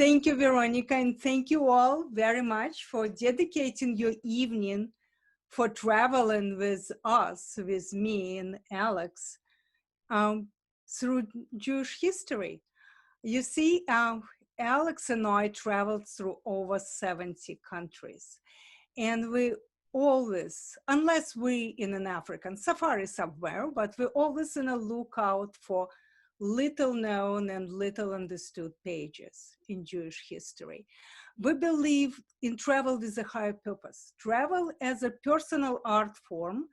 Thank you, Veronica, and thank you all very much for dedicating your evening for traveling with us, with me and Alex, um, through Jewish history. You see, Alex and I traveled through over 70 countries, and we always, unless we in an African safari somewhere, but we're always in a lookout for little known and little understood pages in Jewish history. We believe in travel with a higher purpose. Travel as a personal art form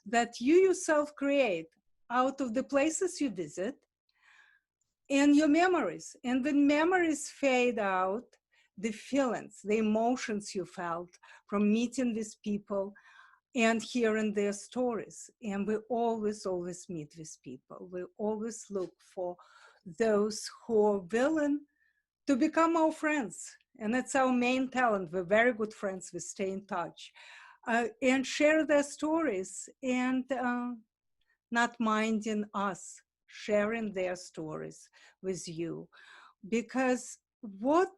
that you yourself create out of the places you visit and your memories. And when memories fade out, the feelings, the emotions you felt from meeting these people and hearing their stories. And we always meet with people. We always look for those who are willing to become our friends. And that's our main talent. We're very good friends. We stay in touch and share their stories and not minding us sharing their stories with you. Because what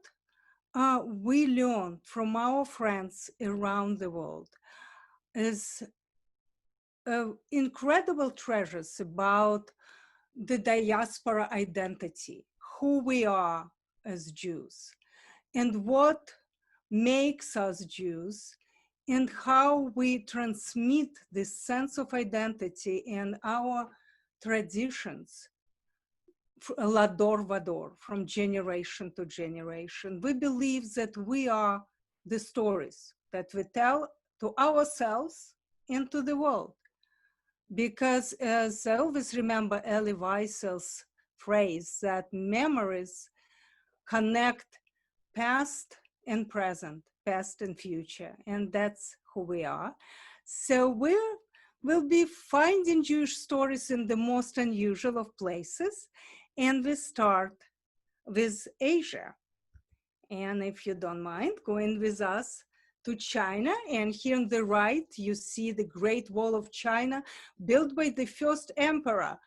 we learn from our friends around the world is incredible treasures about the diaspora identity, who we are as Jews, and what makes us Jews, and how we transmit this sense of identity and our traditions lador vador, from generation to generation. We believe that we are the stories that we tell to ourselves and to the world. Because as I always remember Elie Wiesel's phrase that memories connect past and present, past and future, and that's who we are. So we'll be finding Jewish stories in the most unusual of places, and we start with Asia. And if you don't mind, going with us to China, and here on the right, you see the Great Wall of China, built by the first emperor.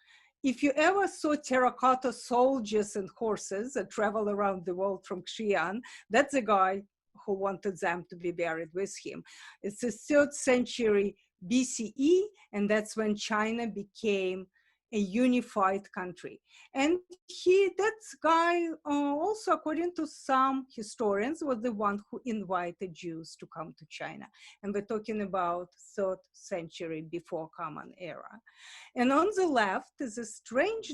If you ever saw terracotta soldiers and horses that travel around the world from Xi'an, that's the guy who wanted them to be buried with him. It's the 3rd century BCE, and that's when China became a unified country. And that guy, also according to some historians, was the one who invited Jews to come to China. And we're talking about 3rd century before Common Era. And on the left is a strange,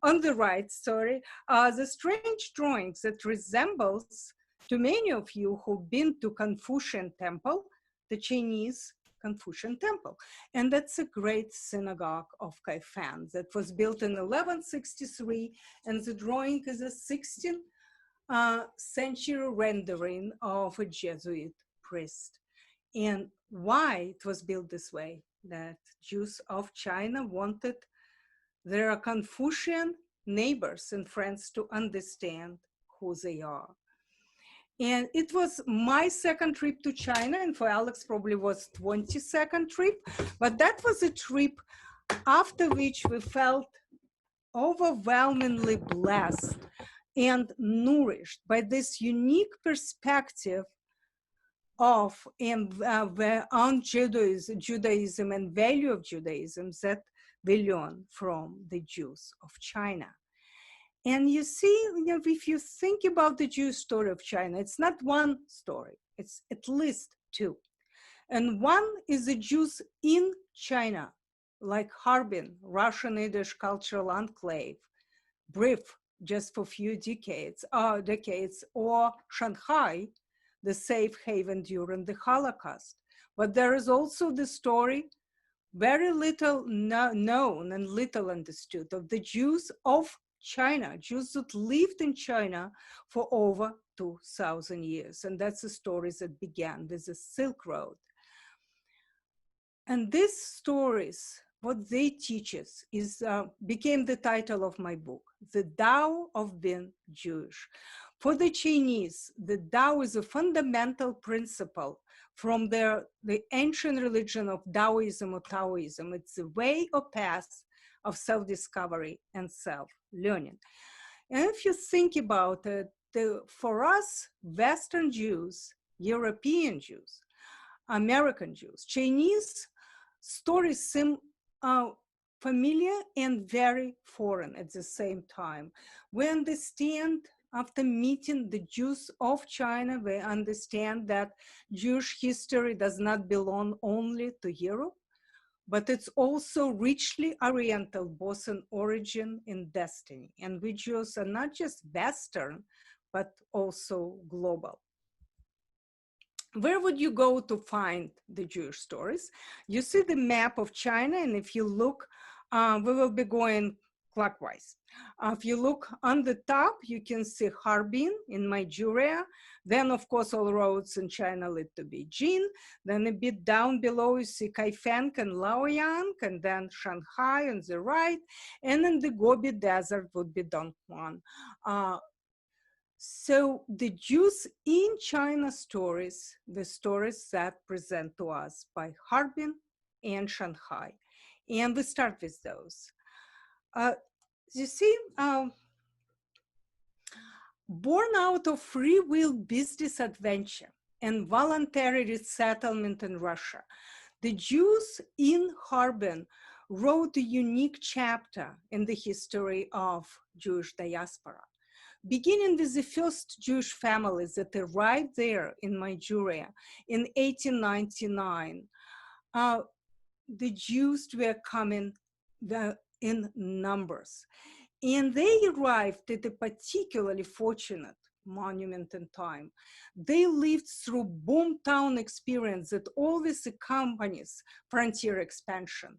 on the right, sorry, the strange drawings that resembles, to many of you who've been to Confucian Temple, the Chinese Confucian Temple. And that's a great synagogue of Kaifeng that was built in 1163. And the drawing is a 16th century rendering of a Jesuit priest. And why it was built this way, that Jews of China wanted their Confucian neighbors and friends to understand who they are. And it was my 2nd trip to China, and for Alex probably was 22nd trip, but that was a trip after which we felt overwhelmingly blessed and nourished by this unique perspective of on Judaism and value of Judaism that we learn from the Jews of China. And you see, if you think about the Jewish story of China, it's not one story, it's at least 2. And one is the Jews in China, like Harbin, Russian Yiddish cultural enclave, brief, just for a few decades, or Shanghai, the safe haven during the Holocaust. But there is also the story, very little known and little understood, of the Jews of China, Jews that lived in China for over 2,000 years. And that's the stories that began with the Silk Road. And these stories, what they teach us is, became the title of my book, The Tao of Being Jewish. For the Chinese, the Tao is a fundamental principle from the ancient religion of Taoism or Taoism. It's a way or path of self-discovery and self-learning. And if you think about it, for us, Western Jews, European Jews, American Jews, Chinese stories seem familiar and very foreign at the same time. We understand, after meeting the Jews of China, we understand that Jewish history does not belong only to Europe, but it's also richly Oriental, both in origin and destiny. And we Jews are not just Western, but also global. Where would you go to find the Jewish stories? You see the map of China, and if you look, we will be going clockwise. If you look on the top, you can see Harbin in Manchuria. Then, of course, all roads in China lead to Beijing. Then a bit down below, you see Kaifeng and Laoyang, and then Shanghai on the right. And in the Gobi Desert would be Dunhuang. So the Jews in China stories, the stories that present to us by Harbin and Shanghai. And we start with those. You see, born out of free will business adventure and voluntary resettlement in Russia, the Jews in Harbin wrote a unique chapter in the history of Jewish diaspora. Beginning with the first Jewish families that arrived there in Manchuria in 1899, the Jews were coming in numbers. And they arrived at a particularly fortunate monument in time. They lived through boomtown experience that always accompanies frontier expansion,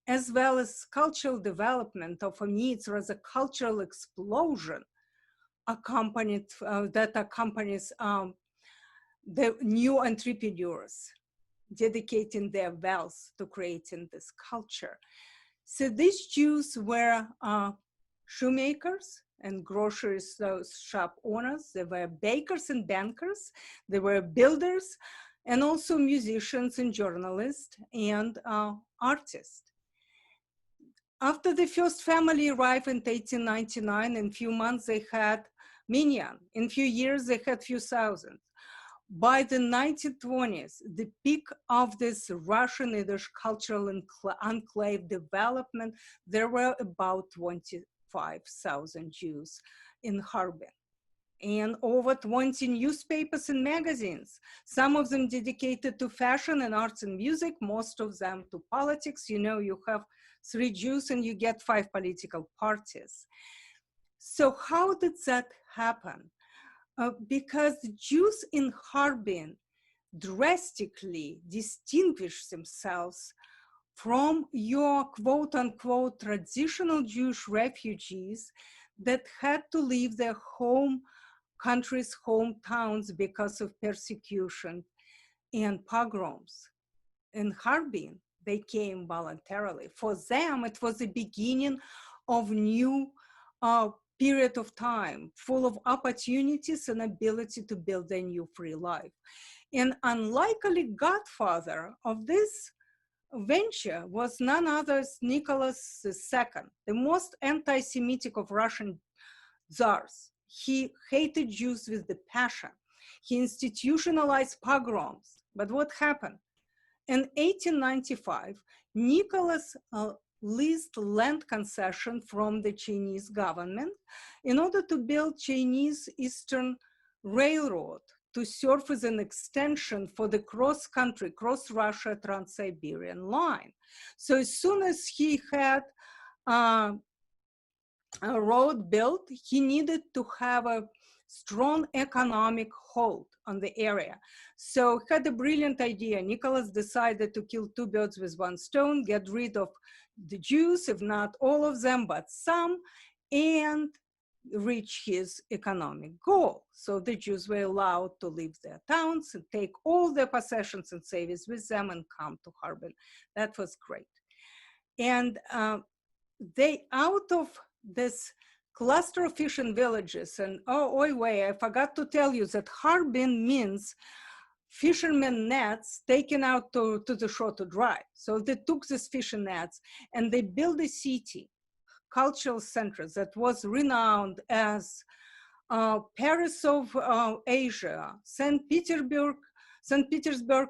as well as cultural development, or for me, it's rather cultural explosion that accompanies the new entrepreneurs dedicating their wealth to creating this culture. So these Jews were shoemakers and grocery shop owners. They were bakers and bankers. They were builders, and also musicians and journalists and artists. After the first family arrived in 1899, in a few months they had minyan. In a few years they had few thousand. By the 1920s, the peak of this Russian Yiddish cultural enclave development, there were about 25,000 Jews in Harbin, and over 20 newspapers and magazines, some of them dedicated to fashion and arts and music, most of them to politics. You know, you have 3 Jews and you get 5 political parties. So how did that happen? Because the Jews in Harbin drastically distinguish themselves from your quote unquote traditional Jewish refugees that had to leave their home countries, hometowns because of persecution and pogroms. In Harbin, they came voluntarily. For them, it was the beginning of new period of time, full of opportunities and ability to build a new free life. And unlikely godfather of this venture was none other than Nicholas II, the most anti-Semitic of Russian czars. He hated Jews with the passion. He institutionalized pogroms. But what happened? In 1895, Nicholas leased land concession from the Chinese government in order to build Chinese Eastern Railroad to serve as an extension for the cross-country, cross-Russia, Trans-Siberian line. So as soon as he had a road built, he needed to have a strong economic hold on the area. So he had a brilliant idea. Nicholas decided to kill 2 birds with 1 stone, get rid of the Jews, if not all of them, but some, and reach his economic goal. So the Jews were allowed to leave their towns and take all their possessions and savings with them and come to Harbin. That was great. And they, out of this cluster of fishing villages, and I forgot to tell you that Harbin means fishermen nets taken out to the shore to dry. So they took these fishing nets and they built a city, cultural center that was renowned as Paris of Asia, St. Petersburg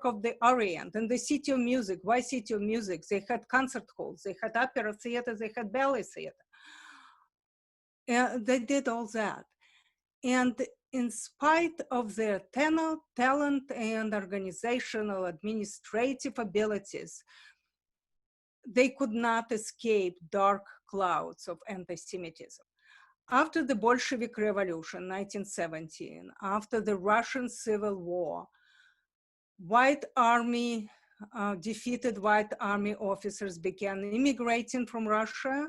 of the Orient, and the City of Music. Why City of Music? They had concert halls, they had opera theater, they had ballet theater. They did all that. And in spite of their talent and organizational administrative abilities, they could not escape dark clouds of anti-Semitism. After the Bolshevik Revolution, 1917, after the Russian Civil War, defeated White Army officers began immigrating from Russia,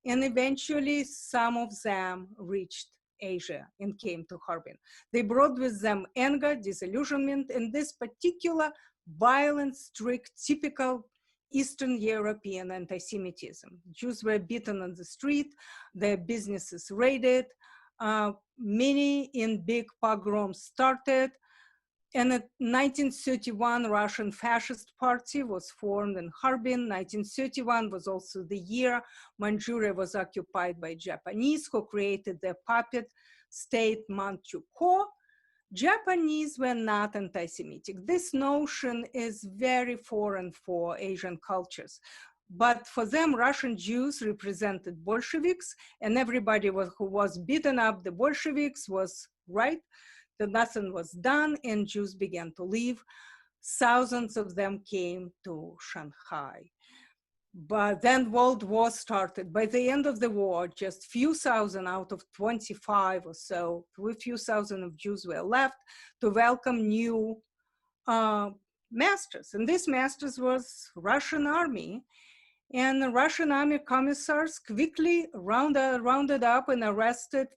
and eventually some of them reached Asia and came to Harbin. They brought with them anger, disillusionment, and this particular violent, strict, typical Eastern European anti-Semitism. Jews were beaten on the street, their businesses raided, many in big pogroms started, and in 1931, Russian Fascist Party was formed in Harbin. 1931 was also the year Manchuria was occupied by Japanese, who created their puppet state Manchukuo. Japanese were not anti-Semitic. This notion is very foreign for Asian cultures. But for them, Russian Jews represented Bolsheviks, and everybody who was beaten up the Bolsheviks was right. That nothing was done, and Jews began to leave. Thousands of them came to Shanghai. But then World War started. By the end of the war, just few thousand out of 25 or so, a few thousand of Jews were left to welcome new masters. And these masters was Russian army. And the Russian army commissars quickly rounded up and arrested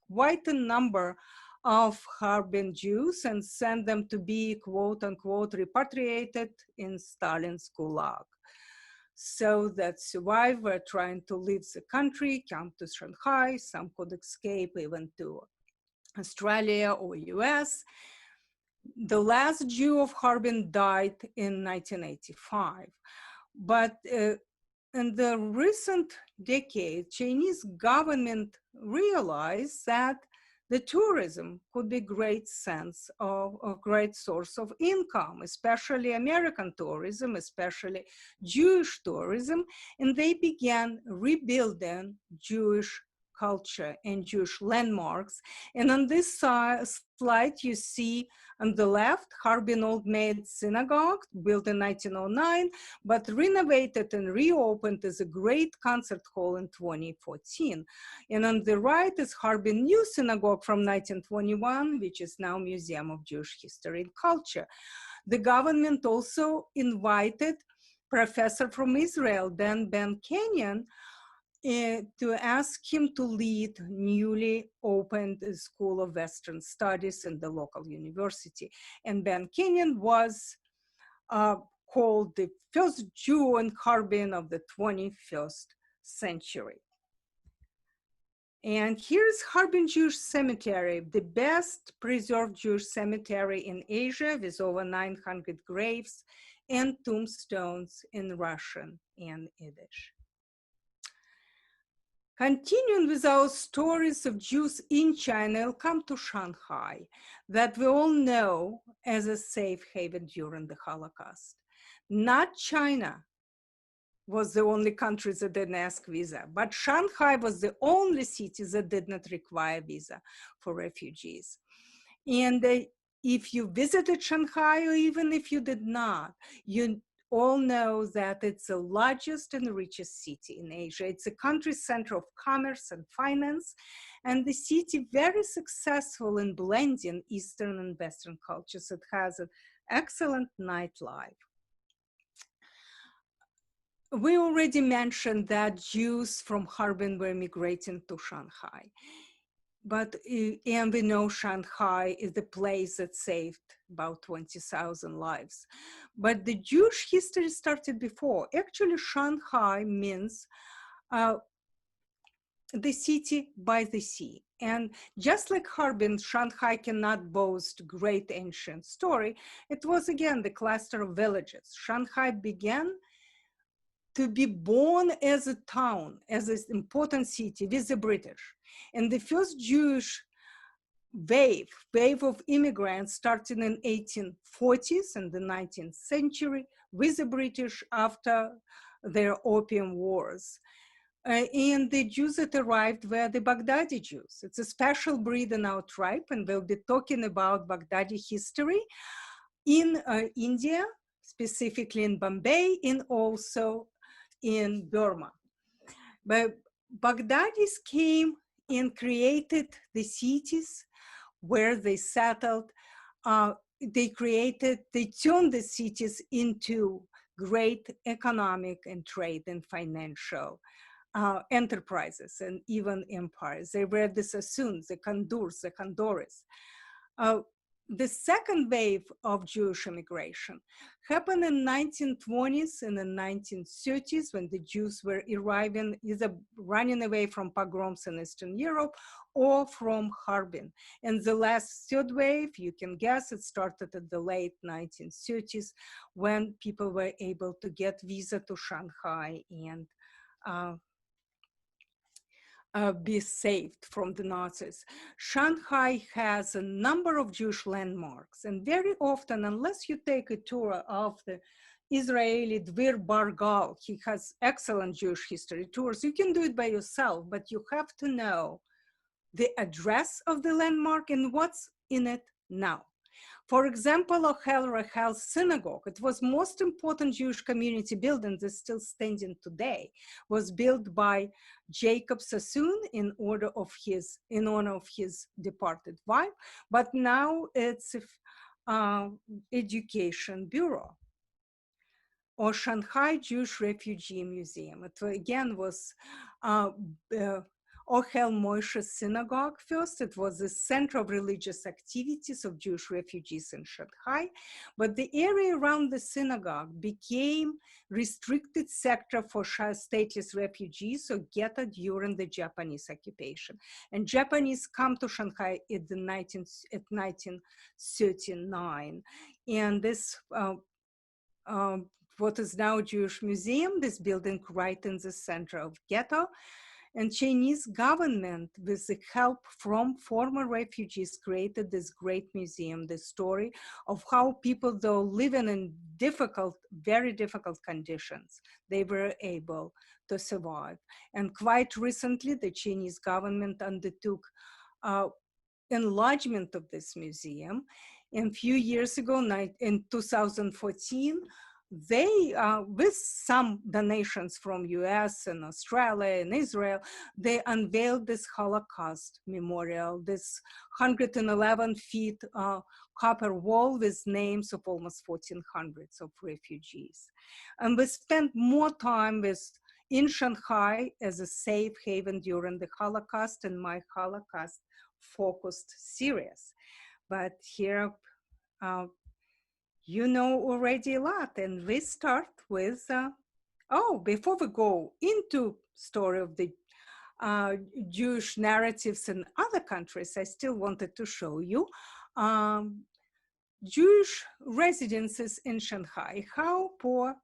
quite a number of Harbin Jews and sent them to be, quote unquote, repatriated in Stalin's Gulag. So that survived were trying to leave the country, come to Shanghai. Some could escape even to Australia or US. The last Jew of Harbin died in 1985. But in the recent decade, Chinese government realized that the tourism could be a great source of income, especially American tourism, especially Jewish tourism, and they began rebuilding Jewish culture and Jewish landmarks. And on this slide, you see on the left, Harbin Old Maid Synagogue, built in 1909, but renovated and reopened as a great concert hall in 2014. And on the right is Harbin New Synagogue from 1921, which is now Museum of Jewish History and Culture. The government also invited professor from Israel, Ben Kenyon, to ask him to lead newly opened School of Western Studies in the local university. And Ben Kenyon was called the first Jew in Harbin of the 21st century. And here's Harbin Jewish Cemetery, the best preserved Jewish cemetery in Asia, with over 900 graves and tombstones in Russian and Yiddish. Continuing with our stories of Jews in China, I'll come to Shanghai, that we all know as a safe haven during the Holocaust. Not China was the only country that didn't ask visa, but Shanghai was the only city that did not require visa for refugees. And if you visited Shanghai, or even if you did not, you all know that it's the largest and richest city in Asia. It's a country center of commerce and finance, and the city very successful in blending Eastern and Western cultures. It has an excellent nightlife. We already mentioned that Jews from Harbin were migrating to Shanghai. And we know Shanghai is the place that saved about 20,000 lives. But the Jewish history started before. Actually, Shanghai means the city by the sea. And just like Harbin, Shanghai cannot boast great ancient story. It was, again, the cluster of villages. Shanghai began to be born as a town, as an important city with the British. And the first Jewish wave of immigrants starting in 1840s and the 19th century with the British after their opium wars. And the Jews that arrived were the Baghdadi Jews. It's a special breed in our tribe, and we'll be talking about Baghdadi history in India, specifically in Bombay, and also in Burma. But Baghdadis came and created the cities where they settled. They turned the cities into great economic and trade and financial enterprises and even empires. They were the Sassoons, the Kandurs, the Kandoris. The second wave of Jewish immigration happened in 1920s and the 1930s when the Jews were arriving, either running away from pogroms in Eastern Europe or from Harbin. And the last third wave, you can guess, it started at the late 1930s when people were able to get visa to Shanghai and be saved from the Nazis. Shanghai has a number of Jewish landmarks, and very often, unless you take a tour of the Israeli Dvir Bargal, he has excellent Jewish history tours. You can do it by yourself, but you have to know the address of the landmark and what's in it now. For example, Ohel Rachel's Synagogue, it was most important Jewish community building that's still standing today, was built by Jacob Sassoon in honor of his departed wife, but now it's Education Bureau. Or Shanghai Jewish Refugee Museum. It again was Ohel Moishe's synagogue first. It was the center of religious activities of Jewish refugees in Shanghai, but the area around the synagogue became restricted sector for stateless refugees, or ghetto, during the Japanese occupation. And Japanese come to Shanghai at 1939. And this, what is now Jewish Museum, this building right in the center of ghetto. And Chinese government, with the help from former refugees, created this great museum, the story of how people, though living in very difficult conditions, they were able to survive. And quite recently, the Chinese government undertook enlargement of this museum. And a few years ago, in 2014, they, with some donations from US and Australia and Israel, they unveiled this Holocaust memorial, this 111 feet copper wall with names of almost 1,400 of refugees. And we spent more time in Shanghai as a safe haven during the Holocaust and my Holocaust-focused series. But here, you know already a lot, and we start with, before we go into story of the Jewish narratives in other countries, I still wanted to show you Jewish residences in Shanghai, how poor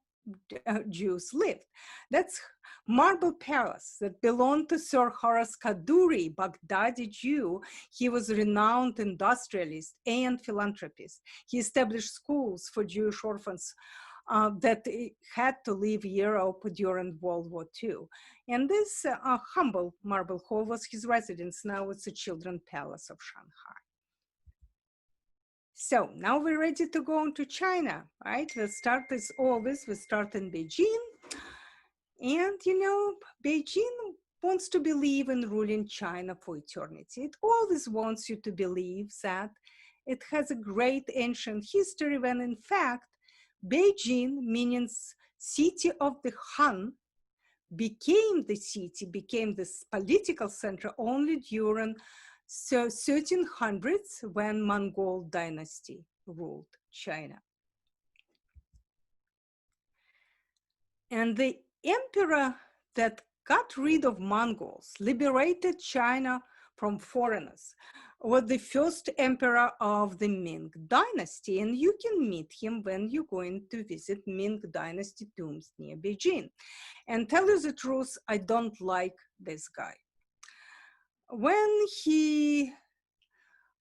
Jews lived. That's Marble Palace that belonged to Sir Horace Kaduri, Baghdadi Jew. He was a renowned industrialist and philanthropist. He established schools for Jewish orphans that had to leave Europe during World War II. And this humble marble hall was his residence. Now it's the Children's Palace of Shanghai. So now we're ready to go into China, right? We'll start as always, we start in Beijing. And you know, Beijing wants to believe in ruling China for eternity. It always wants you to believe that it has a great ancient history, when in fact, Beijing, meaning city of the Han, became this political center only during 1300s, when Mongol dynasty ruled China. And the emperor that got rid of Mongols, liberated China from foreigners, was the first emperor of the Ming dynasty. And you can meet him when you're going to visit Ming dynasty tombs near Beijing. And tell you the truth, I don't like this guy. When he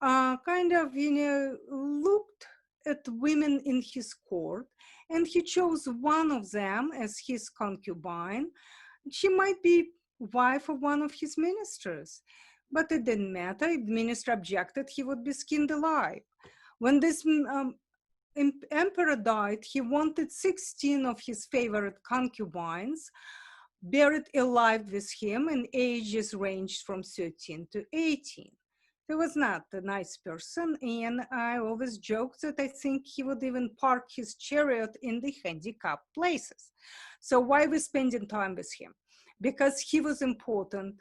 kind of, looked at women in his court, and he chose one of them as his concubine. She might be wife of one of his ministers, but it didn't matter. If the minister objected, he would be skinned alive. When this emperor died, he wanted 16 of his favorite concubines buried alive with him, and ages ranged from 13 to 18. He was not a nice person, and I always joked that I think he would even park his chariot in the handicapped places. So why are we spending time with him? Because he was important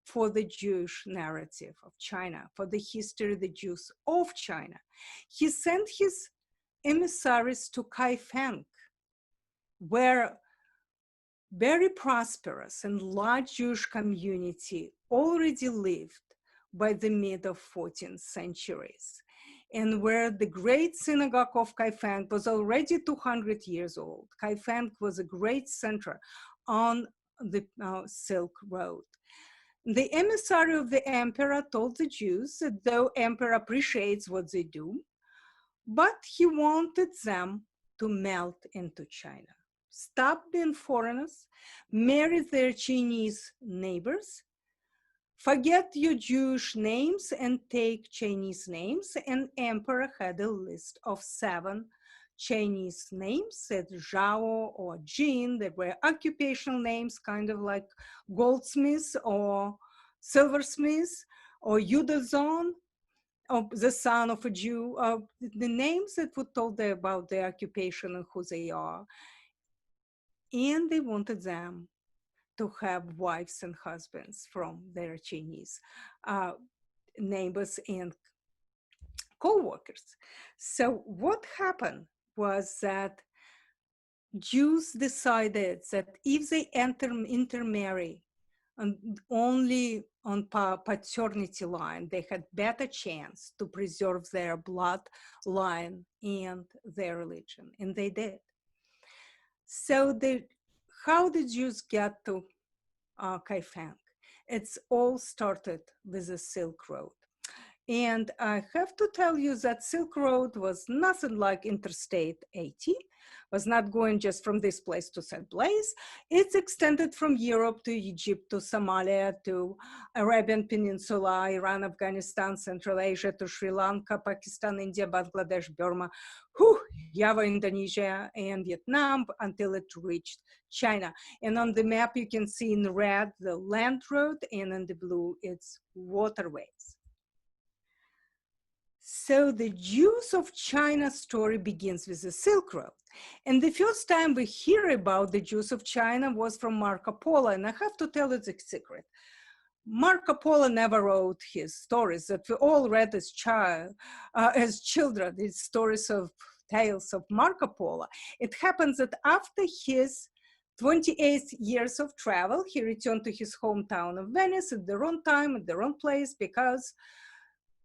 for the Jewish narrative of China, for the history of the Jews of China. He sent his emissaries to Kaifeng, where very prosperous and large Jewish community already lived by the mid of 14th centuries, and where the great synagogue of Kaifeng was already 200 years old. Kaifeng was a great center on the Silk Road. The emissary of the emperor told the Jews that though emperor appreciates what they do, but he wanted them to melt into China, stop being foreigners, marry their Chinese neighbors, forget your Jewish names and take Chinese names. And emperor had a list of 7 Chinese names, that Zhao or Jin, that were occupational names, kind of like goldsmiths or silversmiths, or Yudazon, of the son of a Jew, the names that would tell them about their occupation and who they are. And they wanted them to have wives and husbands from their Chinese neighbors and co-workers. So what happened was that Jews decided that if they intermarry and only on paternity line, they had better chance to preserve their bloodline and their religion, and they did. So how did Jews get to Kaifeng? It's all started with the Silk Road. And I have to tell you that Silk Road was nothing like Interstate 80, was not going just from this place to that place. It's extended from Europe to Egypt, to Somalia, to Arabian Peninsula, Iran, Afghanistan, Central Asia, to Sri Lanka, Pakistan, India, Bangladesh, Burma, Java, Indonesia, and Vietnam, until it reached China. And on the map, you can see in red the land road, and in the blue, it's waterways. So the Jews of China story begins with the Silk Road. And the first time we hear about the Jews of China was from Marco Polo. And I have to tell you the secret. Marco Polo never wrote his stories that we all read as children, these stories of tales of Marco Polo. It happens that after his 28 years of travel, he returned to his hometown of Venice at the wrong time, at the wrong place, because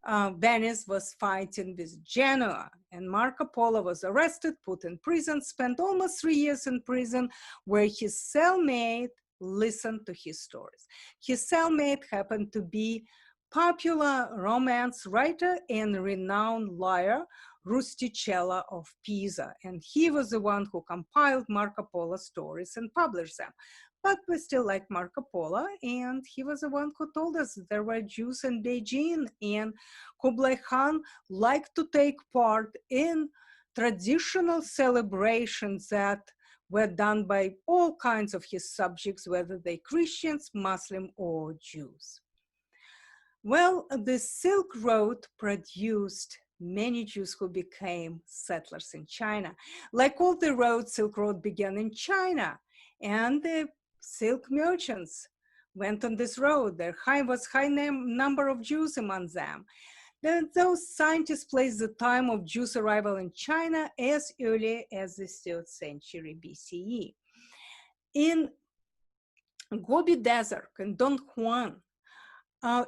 Venice was fighting with Genoa, and Marco Polo was arrested, put in prison, spent almost 3 years in prison, where his cellmate listened to his stories. His cellmate happened to be popular romance writer and renowned lawyer Rusticella of Pisa, and he was the one who compiled Marco Polo stories and published them. But we still like Marco Polo, and he was the one who told us there were Jews in Beijing, and Kublai Khan liked to take part in traditional celebrations that were done by all kinds of his subjects, whether they Christians, Muslim, or Jews. Well, the Silk Road produced many Jews who became settlers in China. Like all the roads, Silk Road began in China, and the silk merchants went on this road. There was high number of Jews among them. Then those scientists place the time of Jews' arrival in China as early as the 3rd century BCE. In Gobi Desert, in Dunhuang,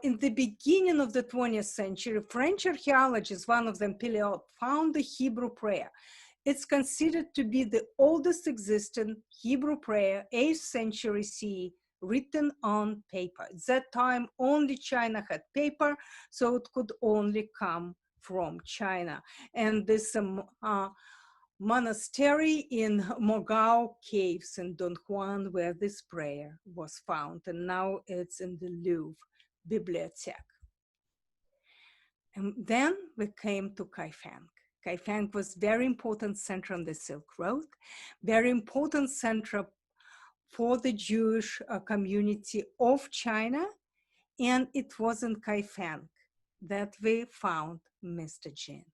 in the beginning of the 20th century, French archaeologists, one of them, Pilot, found the Hebrew prayer. It's considered to be the oldest existing Hebrew prayer, 8th century CE, written on paper. At that time, only China had paper, so it could only come from China. And this monastery in Mogao caves in Dunhuang, where this prayer was found, and now it's in the Louvre Bibliothèque. And then we came to Kaifeng. Kaifeng was very important center on the Silk Road, very important center for the Jewish community of China, and it was in Kaifeng that we found Mr. Jin.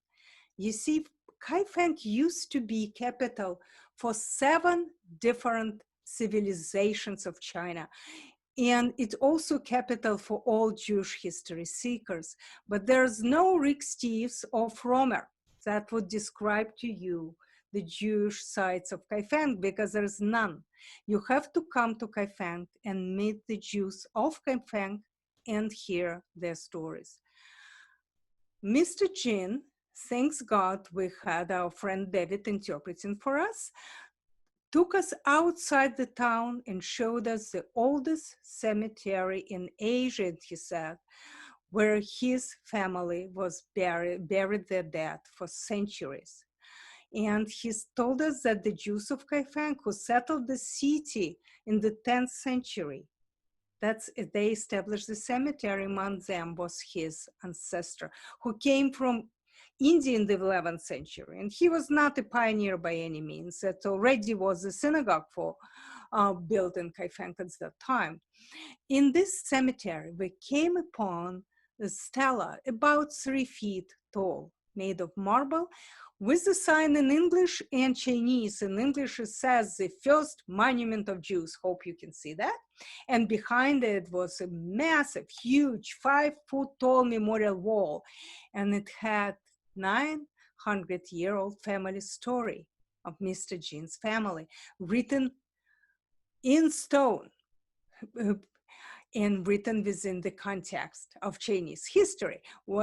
You see, Kaifeng used to be capital for 7 different civilizations of China. And it's also capital for all Jewish history seekers. But there's no Rick Steves or Frommer that would describe to you the Jewish sites of Kaifeng, because there's none. You have to come to Kaifeng and meet the Jews of Kaifeng and hear their stories. Mr. Jin, thanks God we had our friend David interpreting for us, took us outside the town and showed us the oldest cemetery in Asia, he said, where his family was buried their dead for centuries. And he told us that the Jews of Kaifeng, who settled the city in the 10th century, they established the cemetery. Among them was his ancestor, who came from India in the 11th century. And he was not a pioneer by any means. That already was a synagogue built in Kaifeng at that time. In this cemetery, we came upon a stela about 3 feet tall, made of marble, with a sign in English and Chinese. In English, it says the first monument of Jews. Hope you can see that. And behind it was a massive, huge, 5-foot tall memorial wall. And it had 900-year-old family story of Mr. Jin's family, written in stone and written within the context of Chinese history.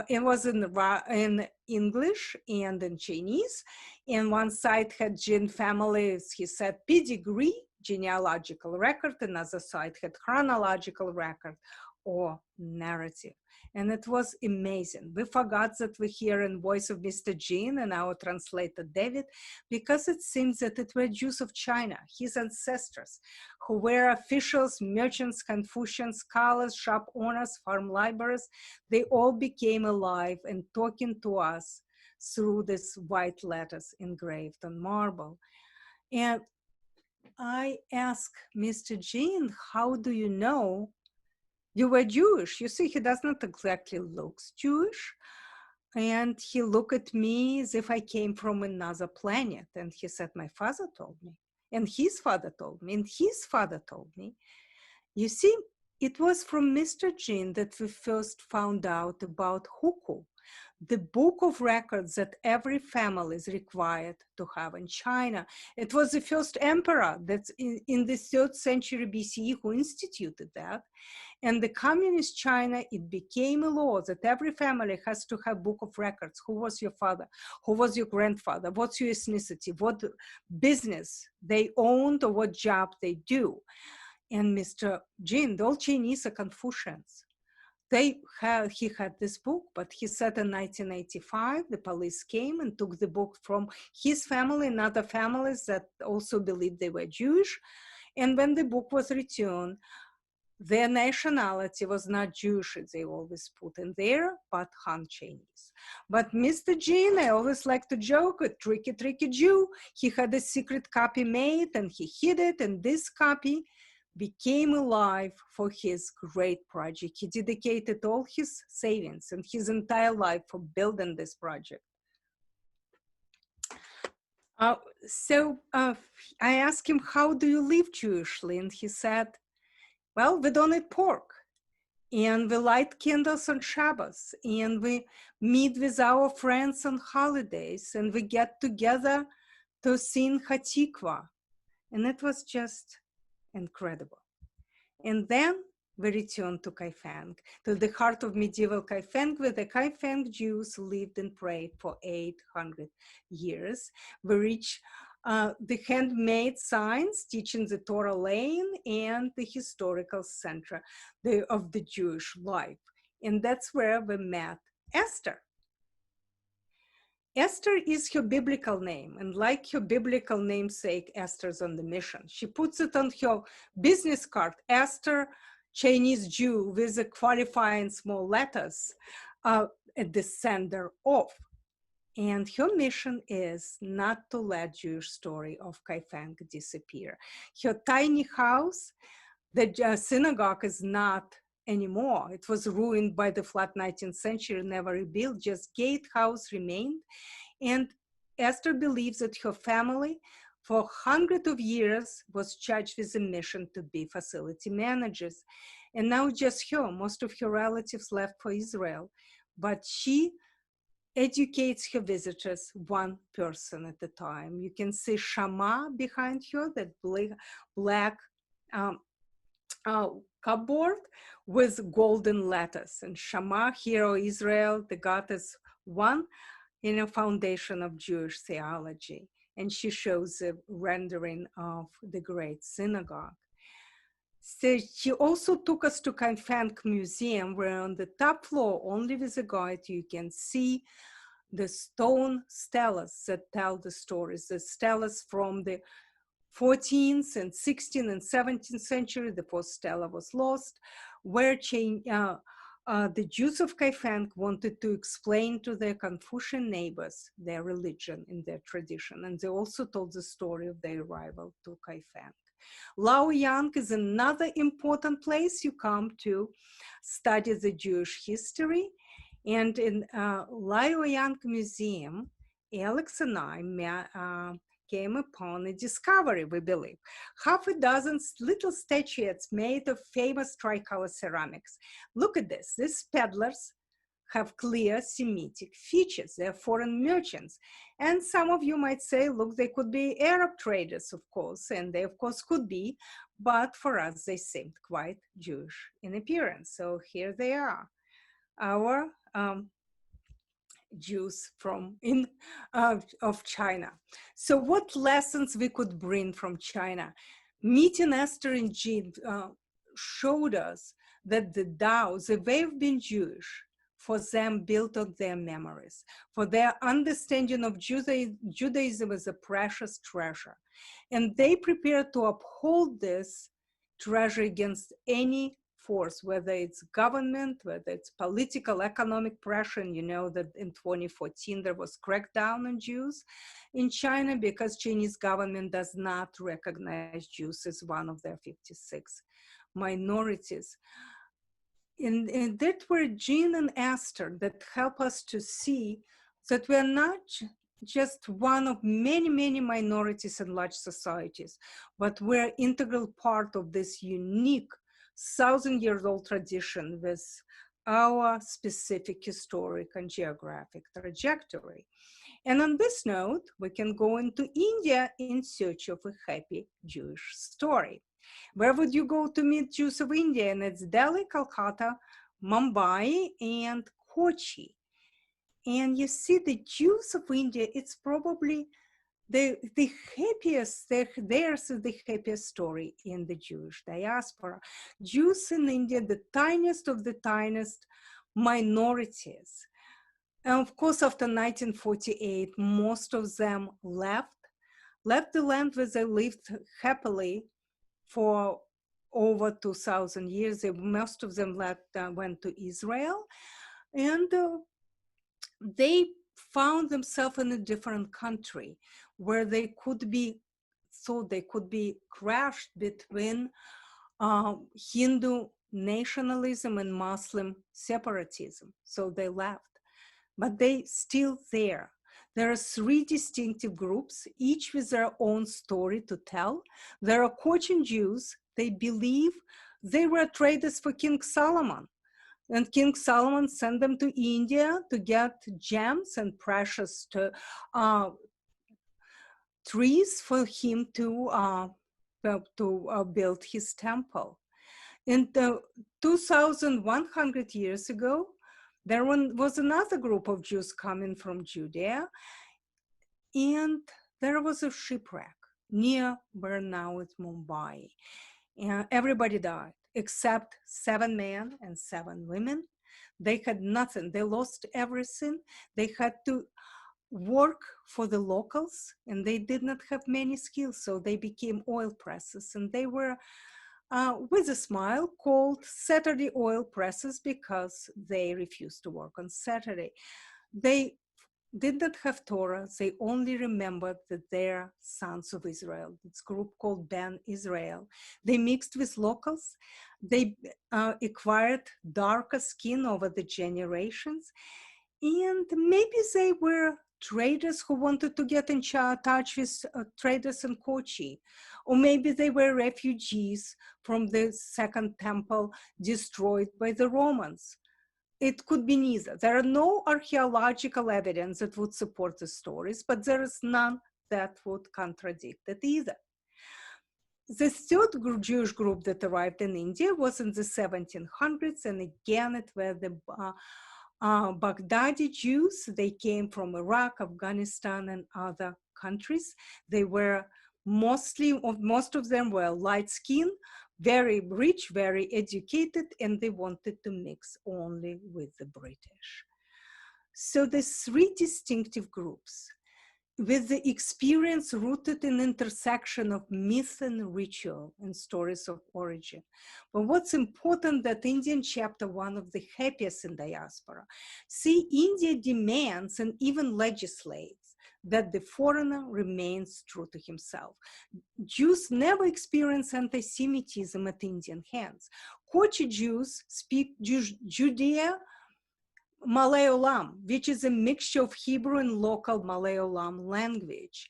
It was in English and in Chinese. And one side had Jin families, he said, pedigree, genealogical record. Another side had chronological record or narrative. And it was amazing. We forgot that we hear in voice of Mr. Jin and our translator David, because it seems that it were Jews of China, his ancestors, who were officials, merchants, Confucians, scholars, shop owners, farm laborers. They all became alive and talking to us through these white letters engraved on marble. And I asked Mr. Jin, how do you know you were Jewish? You see, he does not exactly look Jewish. And he looked at me as if I came from another planet. And he said, my father told me, and his father told me, and his father told me. You see, it was from Mr. Jin that we first found out about Huku, the book of records that every family is required to have in China. It was the first emperor that's in the 3rd century BCE who instituted that. And the communist China, it became a law that every family has to have book of records. Who was your father? Who was your grandfather? What's your ethnicity? What business they owned or what job they do? And Mr. Jin, the old Chinese are Confucians. He had this book, but he said in 1985, the police came and took the book from his family and other families that also believed they were Jewish. And when the book was returned, their nationality was not Jewish, as they always put in there, but Han Chinese. But Mr. Jin, I always like to joke, a tricky, tricky Jew. He had a secret copy made and he hid it, and this copy became alive for his great project. He dedicated all his savings and his entire life for building this project. I asked him, how do you live Jewishly? And he said, well, we don't eat pork, and we light candles on Shabbos, and we meet with our friends on holidays, and we get together to sing Hatikva. And it was just incredible. And then we returned to Kaifeng, to the heart of medieval Kaifeng, where the Kaifeng Jews lived and prayed for 800 years. We reached the handmade signs teaching the Torah lane and the historical center of the Jewish life. And that's where we met Esther. Esther is her biblical name, and like her biblical namesake, Esther's on the mission. She puts it on her business card, Esther, Chinese Jew, with the qualifying small letters at the center of. And her mission is not to let Jewish story of Kaifeng disappear. Her tiny house, the synagogue, is not anymore. It was ruined by the flood 19th century, never rebuilt, just gatehouse remained. And Esther believes that her family for hundreds of years was charged with a mission to be facility managers. And now just her, most of her relatives left for Israel, but she educates her visitors one person at a time. You can see Shama behind her, that black cupboard with golden letters. And Shama, hero Israel, the goddess one, foundation of Jewish theology. And she shows a rendering of the great synagogue. So she also took us to Kaifeng Museum, where on the top floor, only with a guide, you can see the stone stelas that tell the stories, the stelas from the 14th and 16th and 17th century. The fourth stela was lost, where the Jews of Kaifeng wanted to explain to their Confucian neighbors their religion and their tradition. And they also told the story of their arrival to Kaifeng. Laoyang is another important place you come to study the Jewish history. And in Laoyang Museum, Alex and I came upon a discovery, we believe. Half a dozen little statuettes made of famous tricolor ceramics. Look at this. These peddlers have clear Semitic features. They're foreign merchants. And some of you might say, look, they could be Arab traders, of course, and they, of course, could be. But for us, they seemed quite Jewish in appearance. So here they are, our Jews of China. So what lessons we could bring from China? Meeting Esther and Jean showed us that the Tao, the way of being Jewish, for them built on their memories, for their understanding of Judaism as a precious treasure. And they prepared to uphold this treasure against any force, whether it's government, whether it's political, economic pressure. And you know that in 2014, there was crackdown on Jews in China because Chinese government does not recognize Jews as one of their 56 minorities. And that were Jean and Esther that help us to see that we're not just one of many, many minorities in large societies, but we're integral part of this unique 1,000-year-old tradition with our specific historic and geographic trajectory. And on this note, we can go into India in search of a happy Jewish story. Where would you go to meet Jews of India? And it's Delhi, Calcutta, Mumbai, and Kochi. And you see the Jews of India, it's probably the happiest, theirs is the happiest story in the Jewish diaspora. Jews in India, the tiniest of the tiniest minorities. And of course, after 1948, most of them left the land where they lived happily for over 2,000 years. Most of them went to Israel, and they found themselves in a different country where they could be crushed between Hindu nationalism and Muslim separatism. So they left, but they still there. There are 3 distinctive groups, each with their own story to tell. There are Cochin Jews. They believe they were traders for King Solomon. And King Solomon sent them to India to get gems and precious trees for him to build his temple. And 2,100 years ago, there was another group of Jews coming from Judea, and there was a shipwreck near where now it's Mumbai. And everybody died except 7 men and 7 women. They had nothing. They lost everything. They had to work for the locals, and they did not have many skills, so they became oil presses, and they were with a smile called Saturday oil presses because they refused to work on Saturday. They did not have Torah. They only remembered that they're sons of Israel. This group called Ben Israel. They mixed with locals. They acquired darker skin over the generations. And maybe they were traders who wanted to get in touch with traders in Cochin. Or maybe they were refugees from the Second Temple destroyed by the Romans. It could be neither. There are no archaeological evidence that would support the stories, but there is none that would contradict it either. The third Jewish group that arrived in India was in the 1700s, and again, it were the Baghdadi Jews. They came from Iraq, Afghanistan, and other countries. They were most of them were light-skinned, very rich, very educated, and they wanted to mix only with the British. So the 3 distinctive groups with the experience rooted in intersection of myth and ritual and stories of origin. But what's important that Indian chapter, one of the happiest in diaspora, see India demands and even legislates that the foreigner remains true to himself. Jews never experience anti-Semitism at Indian hands. Kochi Jews speak Judea Malayalam, which is a mixture of Hebrew and local Malayalam language.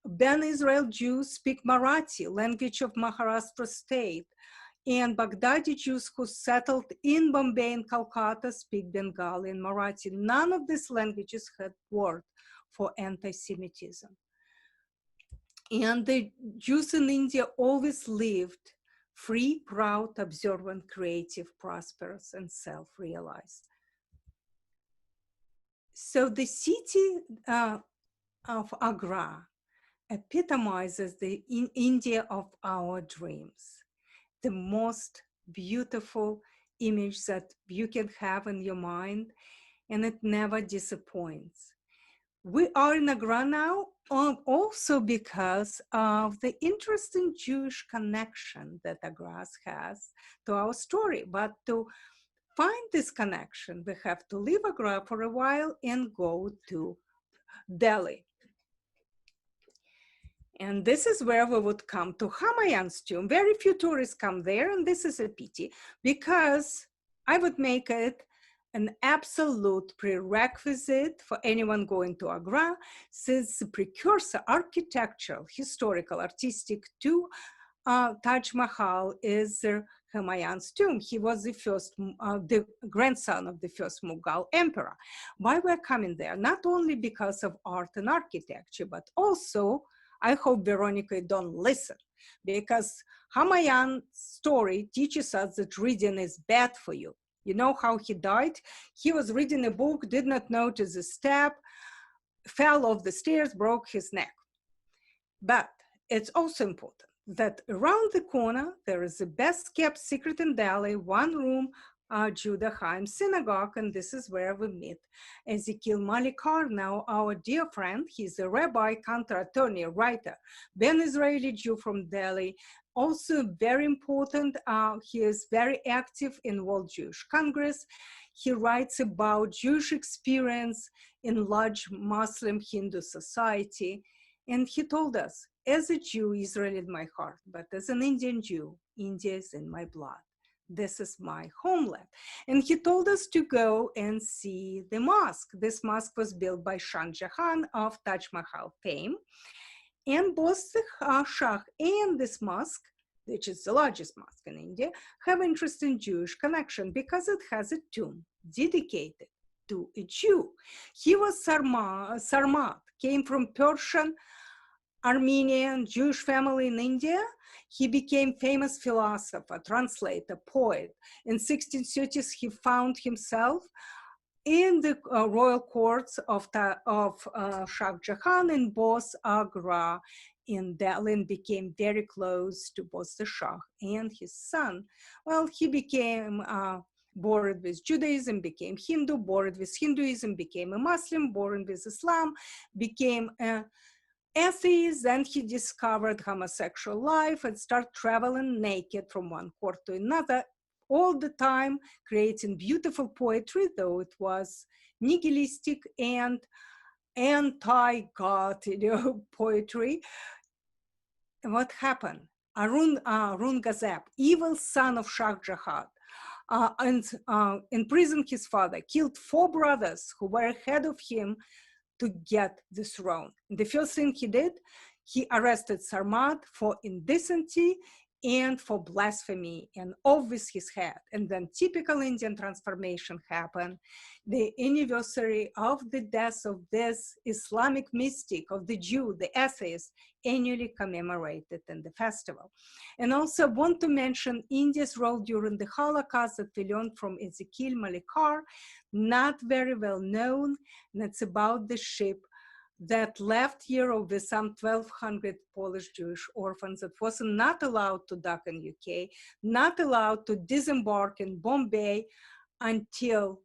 Ben Israel Jews speak Marathi, language of Maharashtra state. And Baghdadi Jews who settled in Bombay and Calcutta speak Bengali and Marathi. None of these languages had word for anti-Semitism. And the Jews in India always lived free, proud, observant, creative, prosperous, and self-realized. So the city of Agra epitomizes the India of our dreams, the most beautiful image that you can have in your mind, and it never disappoints. We are in Agra now also because of the interesting Jewish connection that Agra has to our story. But to find this connection, we have to leave Agra for a while and go to Delhi. And this is where we would come to Humayun's tomb. Very few tourists come there, and this is a pity because I would make it an absolute prerequisite for anyone going to Agra, since the precursor architectural, historical, artistic to Taj Mahal is Humayun's tomb. He was the first, the grandson of the first Mughal emperor. Why we're coming there? Not only because of art and architecture, but also, I hope Veronica don't listen, because Humayun's story teaches us that reading is bad for you. You know how he died? He was reading a book, did not notice a step, fell off the stairs, broke his neck. But it's also important that around the corner, there is the best kept secret in Delhi, one room, Judah Haim Synagogue, and this is where we meet Ezekiel Malikar, now our dear friend. He's a rabbi, counter-attorney, writer, Ben Israeli Jew from Delhi. Also very important, he is very active in World Jewish Congress. He writes about Jewish experience in large Muslim Hindu society. And he told us, as a Jew, Israel in my heart, but as an Indian Jew, India is in my blood. This is my homeland. And he told us to go and see the mosque. This mosque was built by Shah Jahan of Taj Mahal fame. And both the Shah and this mosque, which is the largest mosque in India, have interesting Jewish connection because it has a tomb dedicated to a Jew. He was Sarmat, came from Persian, Armenian, Jewish family in India. He became famous philosopher, translator, poet. In 1630s, he found himself in the royal courts of Shah Jahan in both Agra in Delhi, and became very close to both the Shah and his son. Well, he became born with Judaism, became Hindu, born with Hinduism, became a Muslim, born with Islam, became a atheist. Then he discovered homosexual life and started traveling naked from one court to another, all the time creating beautiful poetry, though it was nihilistic and anti-God, poetry. And what happened? Aurangzeb, evil son of Shah Jahan, imprisoned his father, killed 4 brothers who were ahead of him to get the throne. The first thing he did, he arrested Sarmat for indecency and for blasphemy and off with his head. And then typical Indian transformation happened. The anniversary of the death of this Islamic mystic, of the Jew, the atheist, annually commemorated in the festival. And also want to mention India's role during the Holocaust that we learned from Ezekiel Malikar, not very well known, and it's about the ship that left Europe with some 1,200 Polish Jewish orphans that was not allowed to dock in UK, not allowed to disembark in Bombay until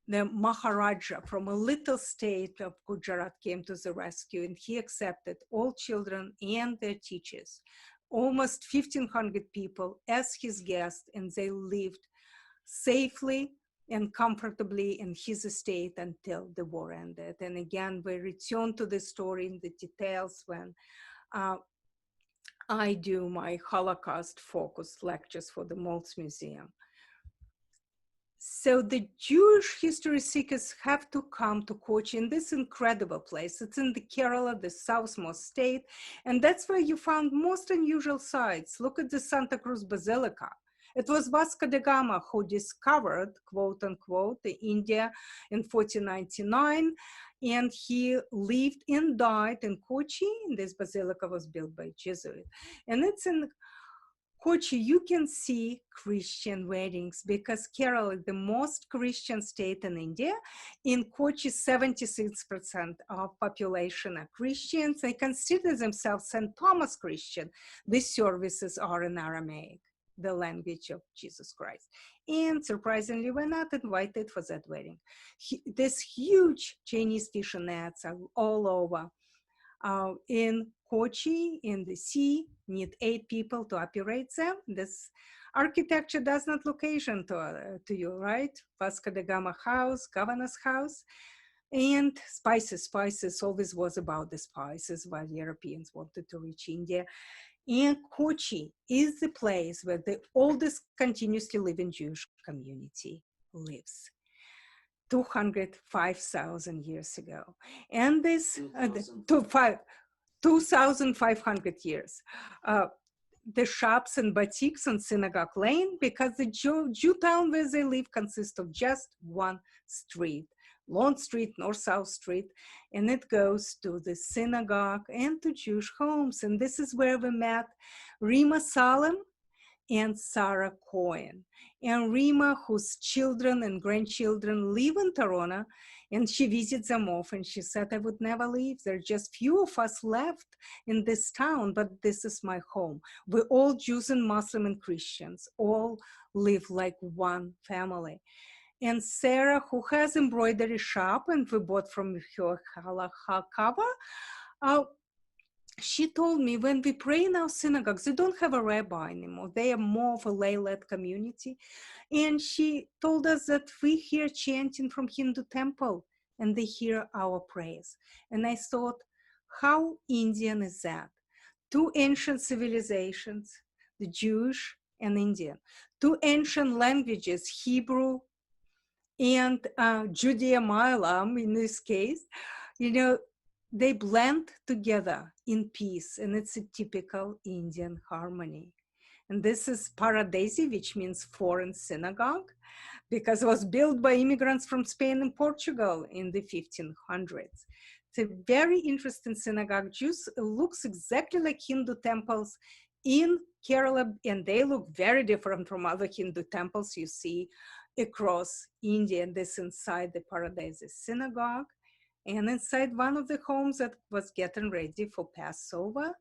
the Maharaja from a little state of Gujarat came to the rescue, and he accepted all children and their teachers, almost 1,500 people as his guests, and they lived safely and comfortably in his estate until the war ended. And again, we return to the story in the details when I do my Holocaust-focused lectures for the Maltz Museum. So the Jewish history seekers have to come to Cochin, this incredible place. It's in the Kerala, the southmost state, and that's where you found most unusual sites. Look at the Santa Cruz Basilica. It was Vasco da Gama who discovered, quote unquote, the India in 1499, and he lived and died in Cochin. This basilica was built by Jesuit. And it's in Cochin, you can see Christian weddings because Kerala is the most Christian state in India. In Cochin, 76% of population are Christians. They consider themselves St. Thomas Christian. These services are in Aramaic, the language of Jesus Christ. And surprisingly, we're not invited for that wedding. These huge Chinese fishing nets are all over. In Cochin, in the sea, need 8 people to operate them. This architecture does not look Asian to you, right? Vasco da Gama house, governor's house. And spices always was about the spices while Europeans wanted to reach India. And Cochin is the place where the oldest continuously living Jewish community lives. 205,000 years ago. And this 2,500 years. The shops and boutiques on Synagogue Lane, because the Jew town where they live consists of just one street, Long Street, North-South Street, and it goes to the synagogue and to Jewish homes. And this is where we met Reema Salem and Sarah Cohen. And Reema, whose children and grandchildren live in Toronto, and she visits them often. She said, I would never leave. There are just few of us left in this town, but this is my home. We're all Jews and Muslim and Christians, all live like one family. And Sarah, who has embroidery shop, and we bought from her halacha cover, she told me when we pray in our synagogues, they don't have a rabbi anymore. They are more of a lay-led community. And she told us that we hear chanting from Hindu temple and they hear our prayers. And I thought, how Indian is that? 2 ancient civilizations, the Jewish and Indian, 2 ancient languages, Hebrew and Judeo-Malayalam in this case, they blend together in peace, and it's a typical Indian harmony. And this is Paradesi, which means foreign synagogue, because it was built by immigrants from Spain and Portugal in the 1500s. It's a very interesting synagogue. Jews looks exactly like Hindu temples in Kerala, and they look very different from other Hindu temples you see across India, and this inside the Paradesi Synagogue, and inside one of the homes that was getting ready for Passover,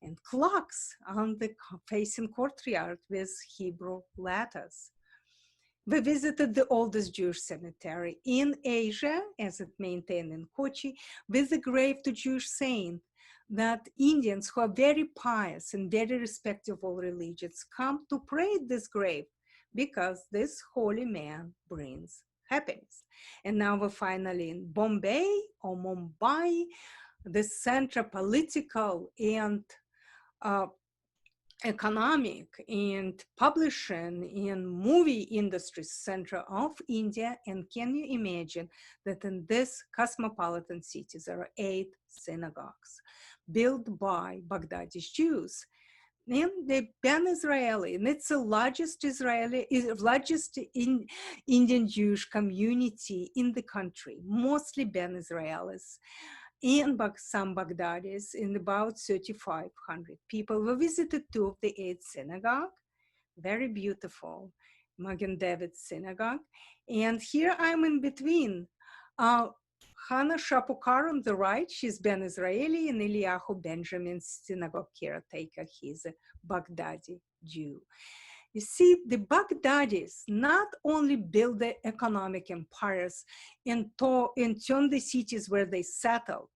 and clocks on the facing courtyard with Hebrew letters. We visited the oldest Jewish cemetery in Asia, as it maintained in Cochin, with a grave to Jewish saint that Indians who are very pious and very respectful of all religions come to pray at this grave because this holy man brings happiness. And now we're finally in Bombay or Mumbai, the central political and economic and publishing and movie industry center of India. And can you imagine that in this cosmopolitan city, there are 8 synagogues built by Baghdadi Jews? And the Ban Israeli, and it's the largest Indian Jewish community in the country, mostly Ban Israelis and some Baghdadis, in about 3,500 people. We visited 2 of the 8 synagogues, very beautiful, Magen David Synagogue. And here I'm in between. Hannah Shapokar on the right, she's Ben Israeli, and Eliyahu Benjamin, synagogue caretaker. He's a Baghdadi Jew. You see, the Baghdadis not only built the economic empires and turned the cities where they settled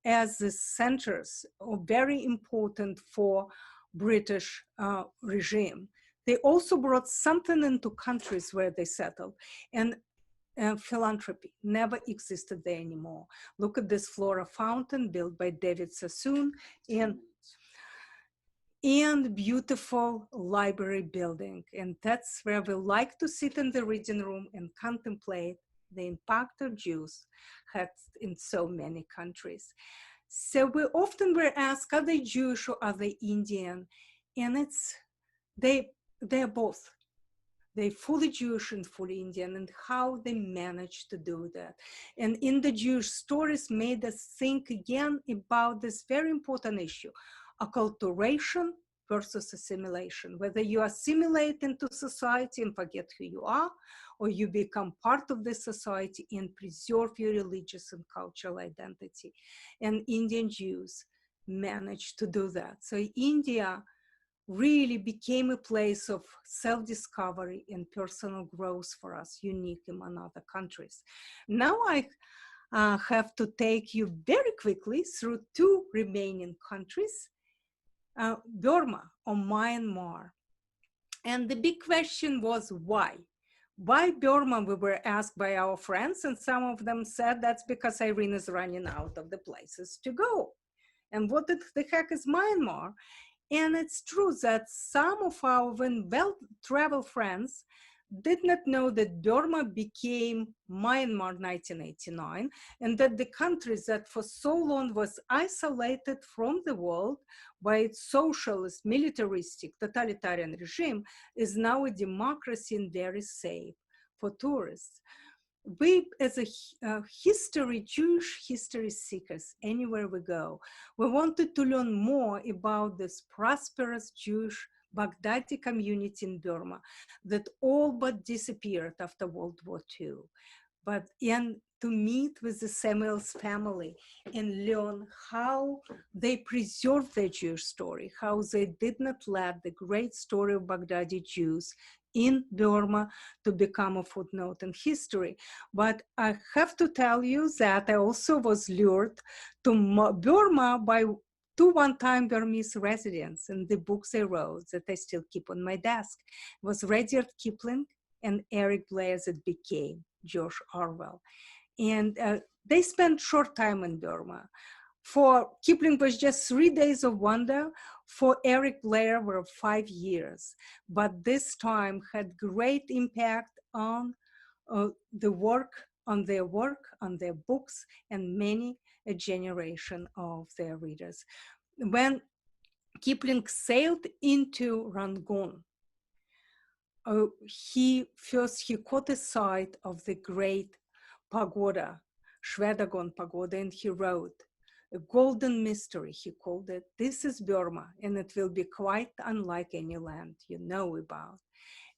as the centers very important for British regime. They also brought something into countries where they settled. And philanthropy never existed there anymore. Look at this flora fountain built by David Sassoon and beautiful library building. And that's where we like to sit in the reading room and contemplate the impact of Jews had in so many countries. So we often were asked, are they Jewish or are they Indian? And they're both. They're fully Jewish and fully Indian, and how they managed to do that. And in the Jewish stories made us think again about this very important issue, acculturation versus assimilation, whether you assimilate into society and forget who you are, or you become part of the society and preserve your religious and cultural identity. And Indian Jews managed to do that. So India really became a place of self-discovery and personal growth for us, unique among other countries. Now I have to take you very quickly through 2 remaining countries, Burma or Myanmar. And the big question was why? Why Burma, we were asked by our friends, and some of them said that's because Irene is running out of the places to go. And what the heck is Myanmar? And it's true that some of our well-traveled friends did not know that Burma became Myanmar 1989, and that the country that for so long was isolated from the world by its socialist, militaristic, totalitarian regime is now a democracy and very safe for tourists. We, as a Jewish history seekers, anywhere we go, we wanted to learn more about this prosperous Jewish Baghdadi community in Burma that all but disappeared after World War II. And to meet with the Samuel's family and learn how they preserved their Jewish story, how they did not let the great story of Baghdadi Jews in Burma to become a footnote in history. But I have to tell you that I also was lured to Burma by 2 one-time Burmese residents, and the books they wrote that I still keep on my desk was Rudyard Kipling and Eric Blair that became George Orwell. And they spent short time in Burma. For Kipling was just 3 days of wonder. For Eric Blair were 5 years. But this time had great impact on their work, on their books, and many a generation of their readers. When Kipling sailed into Rangoon, he caught a sight of the great pagoda, Shwedagon Pagoda, and he wrote, a golden mystery, he called it. This is Burma, and it will be quite unlike any land you know about.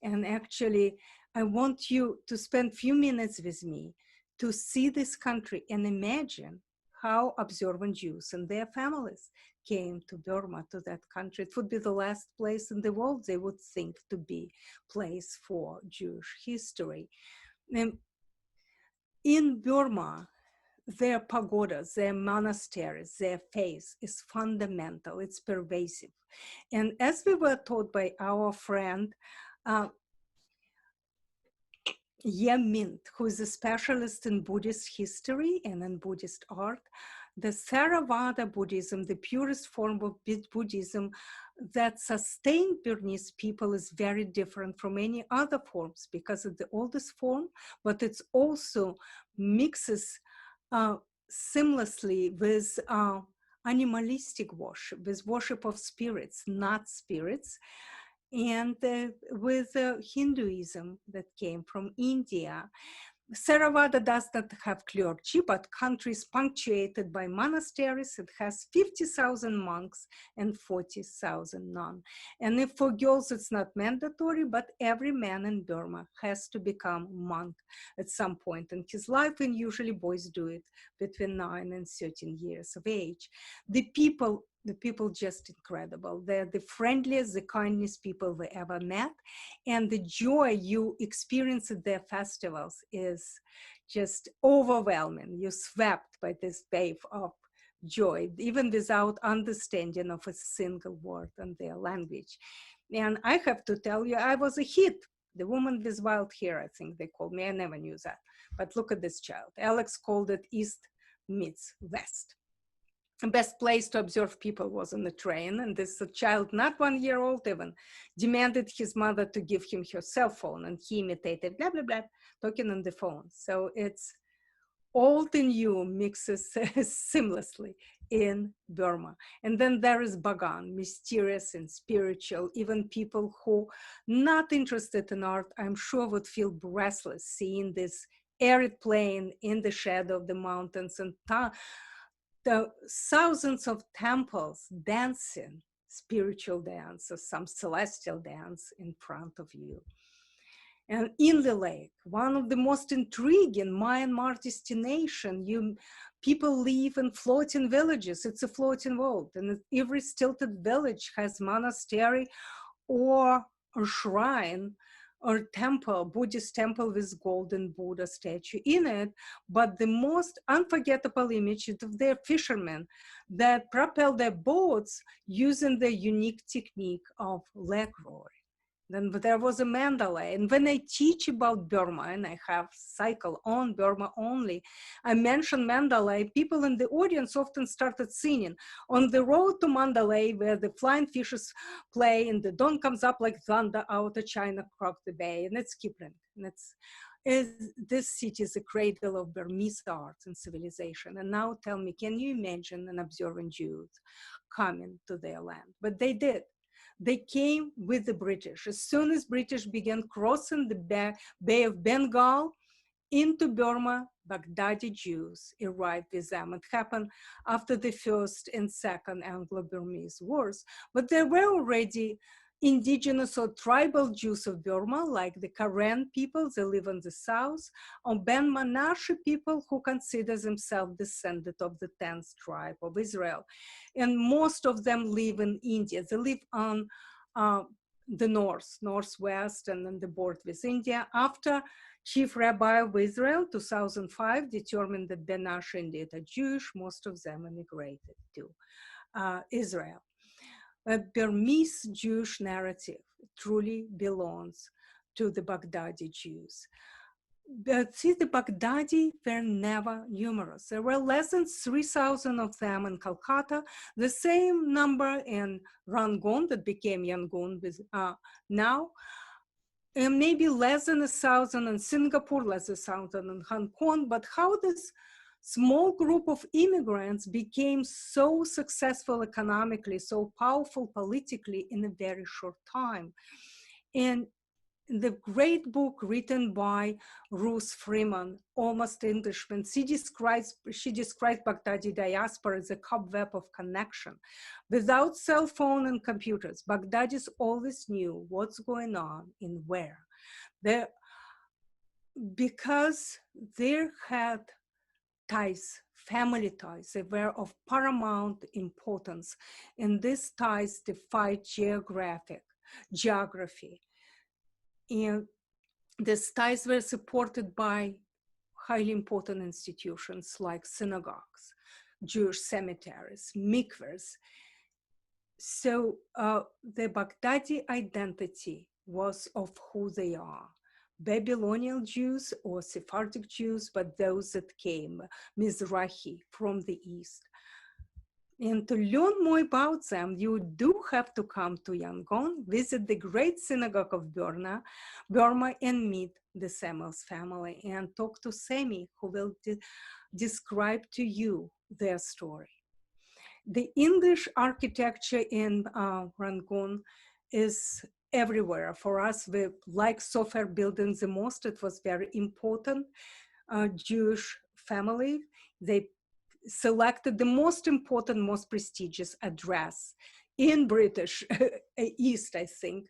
And actually, I want you to spend few minutes with me to see this country and imagine how observant Jews and their families came to Burma, to that country. It would be the last place in the world they would think to be place for Jewish history. And in Burma, their pagodas, their monasteries, their faith is fundamental, it's pervasive. And as we were taught by our friend, Ye Mint, who is a specialist in Buddhist history and in Buddhist art, the Theravada Buddhism, the purest form of Buddhism that sustained Burmese people, is very different from any other forms because it's the oldest form, but it's also mixes seamlessly with animalistic worship, with worship of spirits, not spirits, and with Hinduism that came from India. Theravada does not have clergy, but country is punctuated by monasteries. It has 50,000 monks and 40,000 nuns. And if for girls it's not mandatory, but every man in Burma has to become monk at some point in his life, and usually boys do it between 9 and 13 years of age. The people just incredible. They're the friendliest, the kindest people we ever met. And the joy you experience at their festivals is just overwhelming. You're swept by this wave of joy, even without understanding of a single word in their language. And I have to tell you, I was a hit. The woman with wild hair, I think they called me. I never knew that. But look at this child. Alex called it East meets West. The best place to observe people was on the train, and this child, not 1 year old even, demanded his mother to give him her cell phone, and he imitated blah, blah, blah, talking on the phone. So it's old and new mixes seamlessly in Burma. And then there is Bagan, mysterious and spiritual. Even people who not interested in art, I'm sure would feel breathless seeing this arid plain in the shadow of the mountains and the thousands of temples dancing spiritual dance or some celestial dance in front of you. And in the lake, one of the most intriguing Myanmar destination, people live in floating villages. It's a floating world, and every stilted village has monastery or a shrine or temple, Buddhist temple with golden Buddha statue in it. But the most unforgettable image is of their fishermen that propel their boats using the unique technique of leg rowing. Then there was a mandalay. And when I teach about Burma, and I have cycle on Burma only, I mention Mandalay, people in the audience often started singing. On the road to Mandalay, where the flying fishes play and the dawn comes up like thunder out of China, cross the bay, and it's Kipling. And this city is a cradle of Burmese art and civilization. And now tell me, can you imagine an observant Jews coming to their land? But they did. They came with the British. As soon as British began crossing the Bay of Bengal into Burma, Baghdadi Jews arrived with them. It happened after the First and Second Anglo-Burmese wars, but there were already indigenous or tribal Jews of Burma, like the Karen people, they live in the south, or Ben Manasseh people who consider themselves descendant of the 10th tribe of Israel. And most of them live in India. They live on the northwest, and on the border with India. After Chief Rabbi of Israel, 2005, determined that Ben Manasseh indeed are Jewish, most of them immigrated to Israel. A Burmese Jewish narrative truly belongs to the Baghdadi Jews. But see, the Baghdadi were never numerous. There were less than 3,000 of them in Calcutta, the same number in Rangoon that became Yangon now, and maybe less than 1,000 in Singapore, less than 1,000 in Hong Kong. But how this small group of immigrants became so successful economically, so powerful politically in a very short time. And the great book written by Ruth Freeman, Almost Englishman, she describes Baghdadi diaspora as a cobweb of connection. Without cell phone and computers, Baghdadis always knew what's going on and where. because they had ties, family ties, they were of paramount importance. And these ties defied geography. And these ties were supported by highly important institutions like synagogues, Jewish cemeteries, mikvahs. So the Baghdadi identity was of who they are. Babylonian Jews or Sephardic Jews, but those that came, Mizrahi, from the east. And to learn more about them, you do have to come to Yangon, visit the great synagogue of Burma, and meet the Samuels family and talk to Sammy, who will describe to you their story. The English architecture in Rangoon is everywhere. For us, we like Sofer buildings the most. It was very important. Jewish family, they selected the most important, most prestigious address in British East, I think,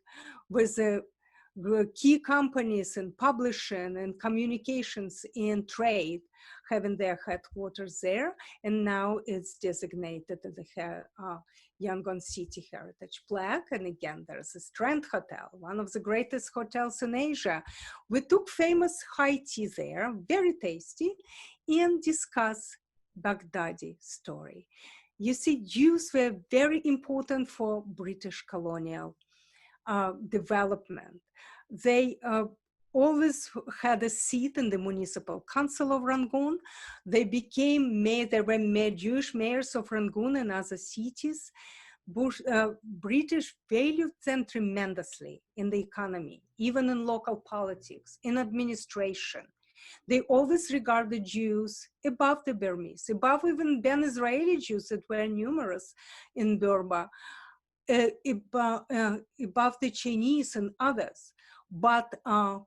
with the key companies in publishing and communications and trade having their headquarters there. And now it's designated as the Yangon City Heritage Plaque. And again, there's a Strand Hotel, one of the greatest hotels in Asia. We took famous high tea there, very tasty, and discuss Baghdadi story. You see, Jews were very important for British colonial development. They always had a seat in the Municipal Council of Rangoon. They were Jewish mayors of Rangoon and other cities. British valued them tremendously in the economy, even in local politics, in administration. They always regarded Jews above the Burmese, above even Ben Israeli Jews that were numerous in Burma, above the Chinese and others. But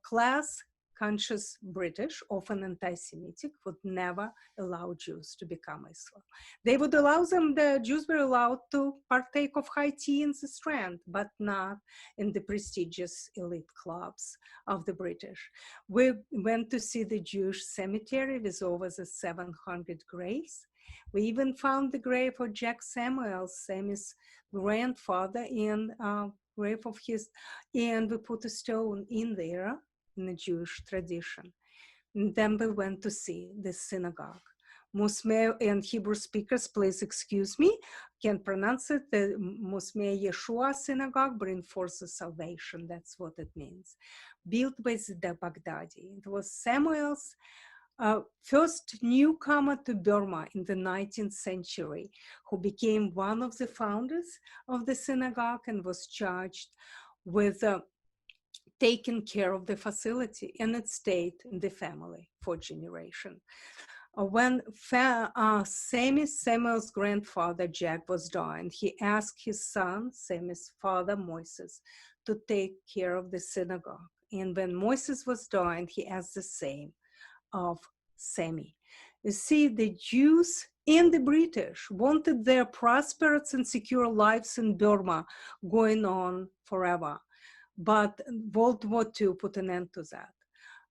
class-conscious British, often anti-Semitic, would never allow Jews to become Islam. They would allow them, the Jews were allowed to partake of high tea in the Strand, but not in the prestigious elite clubs of the British. We went to see the Jewish cemetery with over the 700 graves. We even found the grave of Jack Samuel, Sammy's grandfather, and grave of his, and we put a stone in there in the Jewish tradition. And then we went to see the synagogue. Musme, and Hebrew speakers, please excuse me, can't pronounce it. The Musme Yeshua synagogue, bring forth the salvation. That's what it means. Built by the Baghdadi. It was Samuel's first newcomer to Burma in the 19th century, who became one of the founders of the synagogue and was charged with taking care of the facility, and it stayed in the family for generations. When Samuel's grandfather Jack was dying, he asked his son, Sammy's father Moses, to take care of the synagogue. And when Moses was dying, he asked the same of Sammy. You see, the Jews and the British wanted their prosperous and secure lives in Burma going on forever. But World War II put an end to that.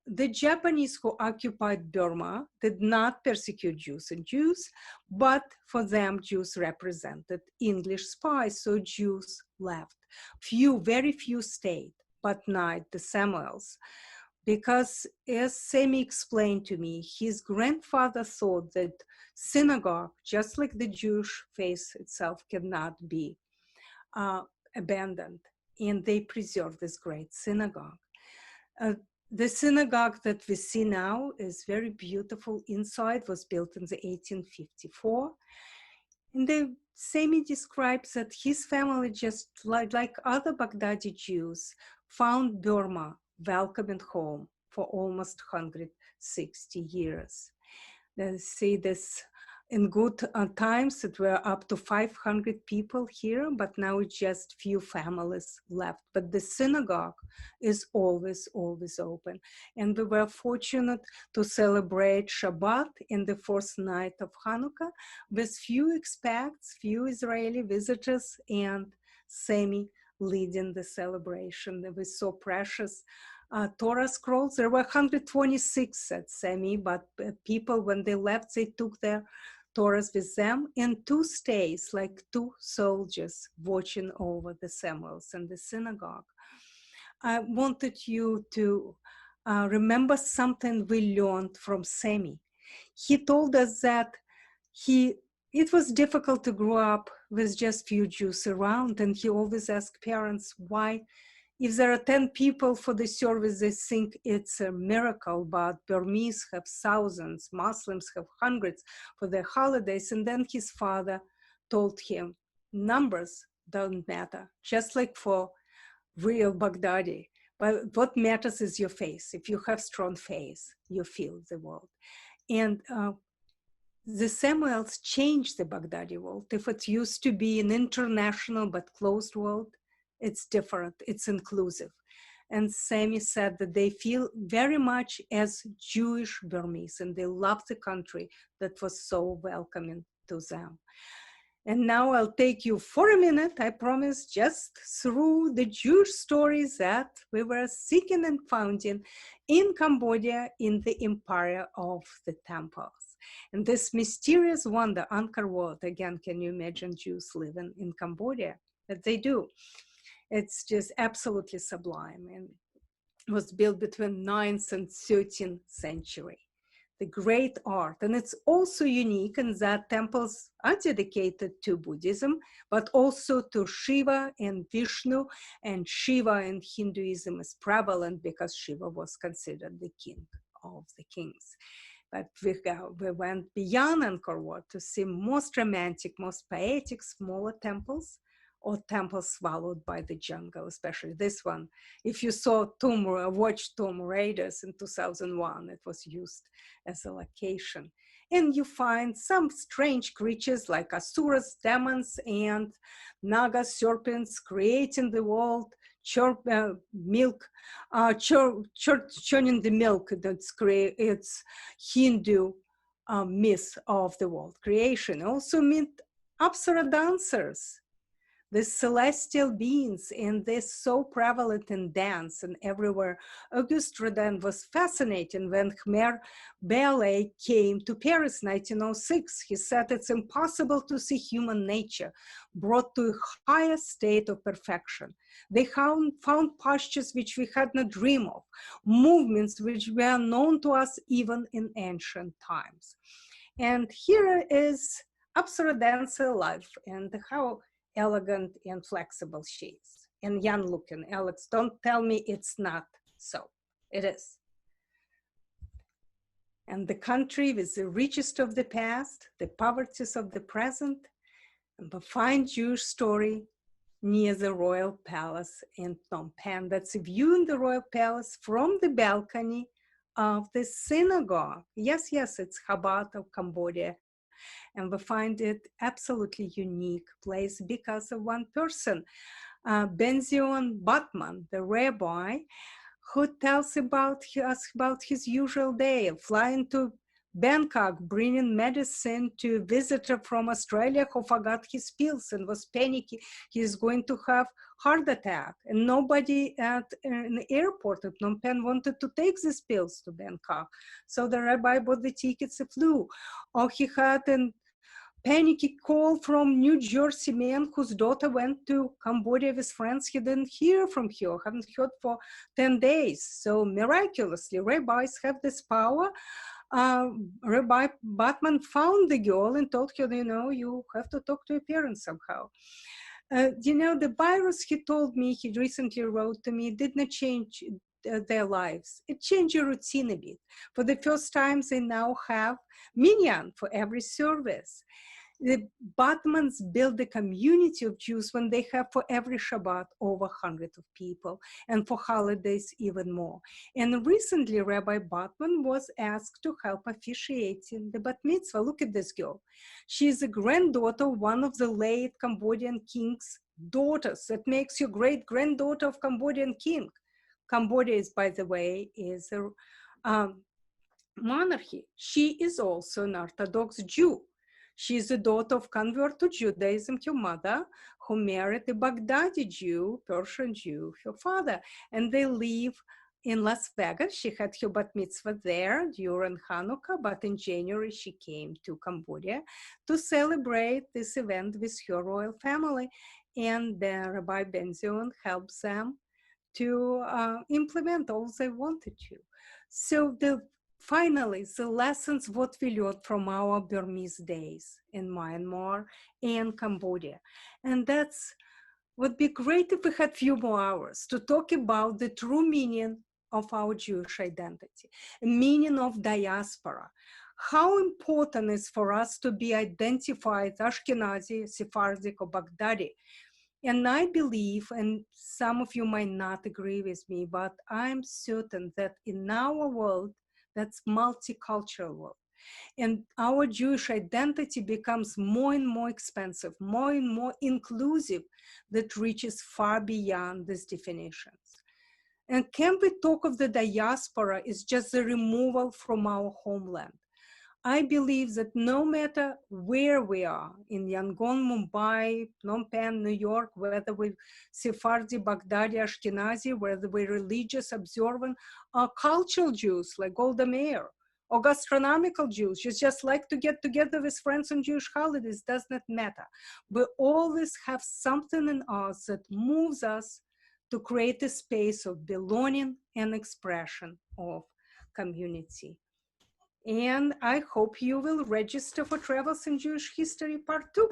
The Japanese who occupied Burma did not persecute Jews and Jews, but for them, Jews represented English spies, so Jews left. Very few stayed, but not the Samuels. Because as Sammy explained to me, his grandfather thought that synagogue, just like the Jewish faith itself, cannot be abandoned. And they preserved this great synagogue. The synagogue that we see now is very beautiful inside, was built in the 1854. And the Sammy describes that his family, just like other Baghdadi Jews, found Burma welcoming home for almost 160 years. They see this in good times, it were up to 500 people here, but now it's just few families left. But the synagogue is always, always open. And we were fortunate to celebrate Shabbat in the first night of Hanukkah with few expats, few Israeli visitors, and Sammy leading the celebration. We saw precious Torah scrolls. There were 126, said Sammy, but people, when they left, they took their Torahs with them, and 2 stays, like 2 soldiers watching over the Samuels in the synagogue. I wanted you to remember something we learned from Sammy. He told us that it was difficult to grow up with just few Jews around, and he always asked parents why, if there are 10 people for the service, they think it's a miracle, but Burmese have thousands, Muslims have hundreds for their holidays. And then his father told him, numbers don't matter, just like for real Baghdadi. But what matters is your faith. If you have strong faith, you feel the world. And the Samuels changed the Baghdadi world. If it used to be an international but closed world, it's different, it's inclusive. And Sammy said that they feel very much as Jewish Burmese, and they love the country that was so welcoming to them. And now I'll take you for a minute, I promise, just through the Jewish stories that we were seeking and finding in Cambodia in the empire of the temples. And this mysterious wonder, Angkor Wat, again, can you imagine Jews living in Cambodia? That they do. It's just absolutely sublime, and it was built between 9th and 13th century. The great art, and it's also unique in that temples are dedicated to Buddhism, but also to Shiva and Vishnu, and Shiva in Hinduism is prevalent because Shiva was considered the king of the kings. But we went beyond Angkor Wat to see most romantic, most poetic, smaller temples, or temples swallowed by the jungle, especially this one. If you saw watched Tomb Raiders in 2001, it was used as a location. And you find some strange creatures like asuras, demons, and naga serpents creating the world, churning the milk. It's Hindu myth of the world creation. Also meet Apsara dancers, the celestial beings, and they're so prevalent in dance and everywhere. Auguste Rodin was fascinating when Khmer Ballet came to Paris 1906. He said it's impossible to see human nature brought to a higher state of perfection. They found postures which we had not dreamed of, movements which were known to us even in ancient times. And here is Apsara dancer life and how elegant and flexible she is, and young looking. Alex, don't tell me it's not so. It is. And the country with the richest of the past, the poverties of the present, and the fine Jewish story near the royal palace in Phnom Penh. That's a view in the royal palace from the balcony of the synagogue. Yes, it's Chabad of Cambodia. And we find it absolutely unique place because of one person, Benzion Batman, the rabbi, who tells us about his usual day of flying to Bangkok, bringing medicine to a visitor from Australia who forgot his pills and was panicking. He's going to have heart attack. And nobody at an airport at Phnom Penh wanted to take these pills to Bangkok. So the rabbi bought the tickets and flew. Or he had a panicky call from New Jersey man whose daughter went to Cambodia with friends. He didn't hear from her, haven't heard for 10 days. So miraculously, rabbis have this power. Rabbi Batman found the girl and told her, you have to talk to your parents somehow. The virus, he told me, he recently wrote to me, did not change their lives. It changed your routine a bit. For the first time, they now have minyan for every service. The Batmans build a community of Jews when they have for every Shabbat over 100 of people, and for holidays even more. And recently, Rabbi Batman was asked to help officiating the Bat Mitzvah. Look at this girl. She is a granddaughter of one of the late Cambodian king's daughters. That makes you great-granddaughter of Cambodian king. Cambodia is, by the way, is a monarchy. She is also an Orthodox Jew. She is the daughter of convert to Judaism, her mother, who married a Baghdadi Jew, Persian Jew, her father, and they live in Las Vegas. She had her bat mitzvah there during Hanukkah, but in January she came to Cambodia to celebrate this event with her royal family. And Rabbi Benzion helps them to implement all they wanted to. So finally, the lessons what we learned from our Burmese days in Myanmar and Cambodia. And that's would be great if we had few more hours to talk about the true meaning of our Jewish identity, meaning of diaspora. How important is for us to be identified Ashkenazi, Sephardic, or Baghdadi. And I believe, and some of you might not agree with me, but I'm certain that in our world, that's multicultural world, and our Jewish identity becomes more and more expansive, more and more inclusive, that reaches far beyond these definitions. And can we talk of the diaspora as just the removal from our homeland? I believe that no matter where we are, in Yangon, Mumbai, Phnom Penh, New York, whether we're Sephardi, Baghdadi, Ashkenazi, whether we're religious, observant, or cultural Jews like Golda Meir, or gastronomical Jews, you just like to get together with friends on Jewish holidays, does not matter. We always have something in us that moves us to create a space of belonging and expression of community. And I hope you will register for Travels in Jewish History Part 2.